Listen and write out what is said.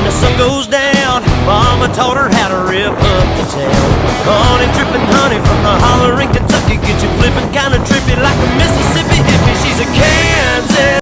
the sun goes down, Mama taught her how to rip up the town. Honey dripping honey from the holler in Kentucky, get you flipping kinda trippy like a Mississippi hippie. She's a Kansas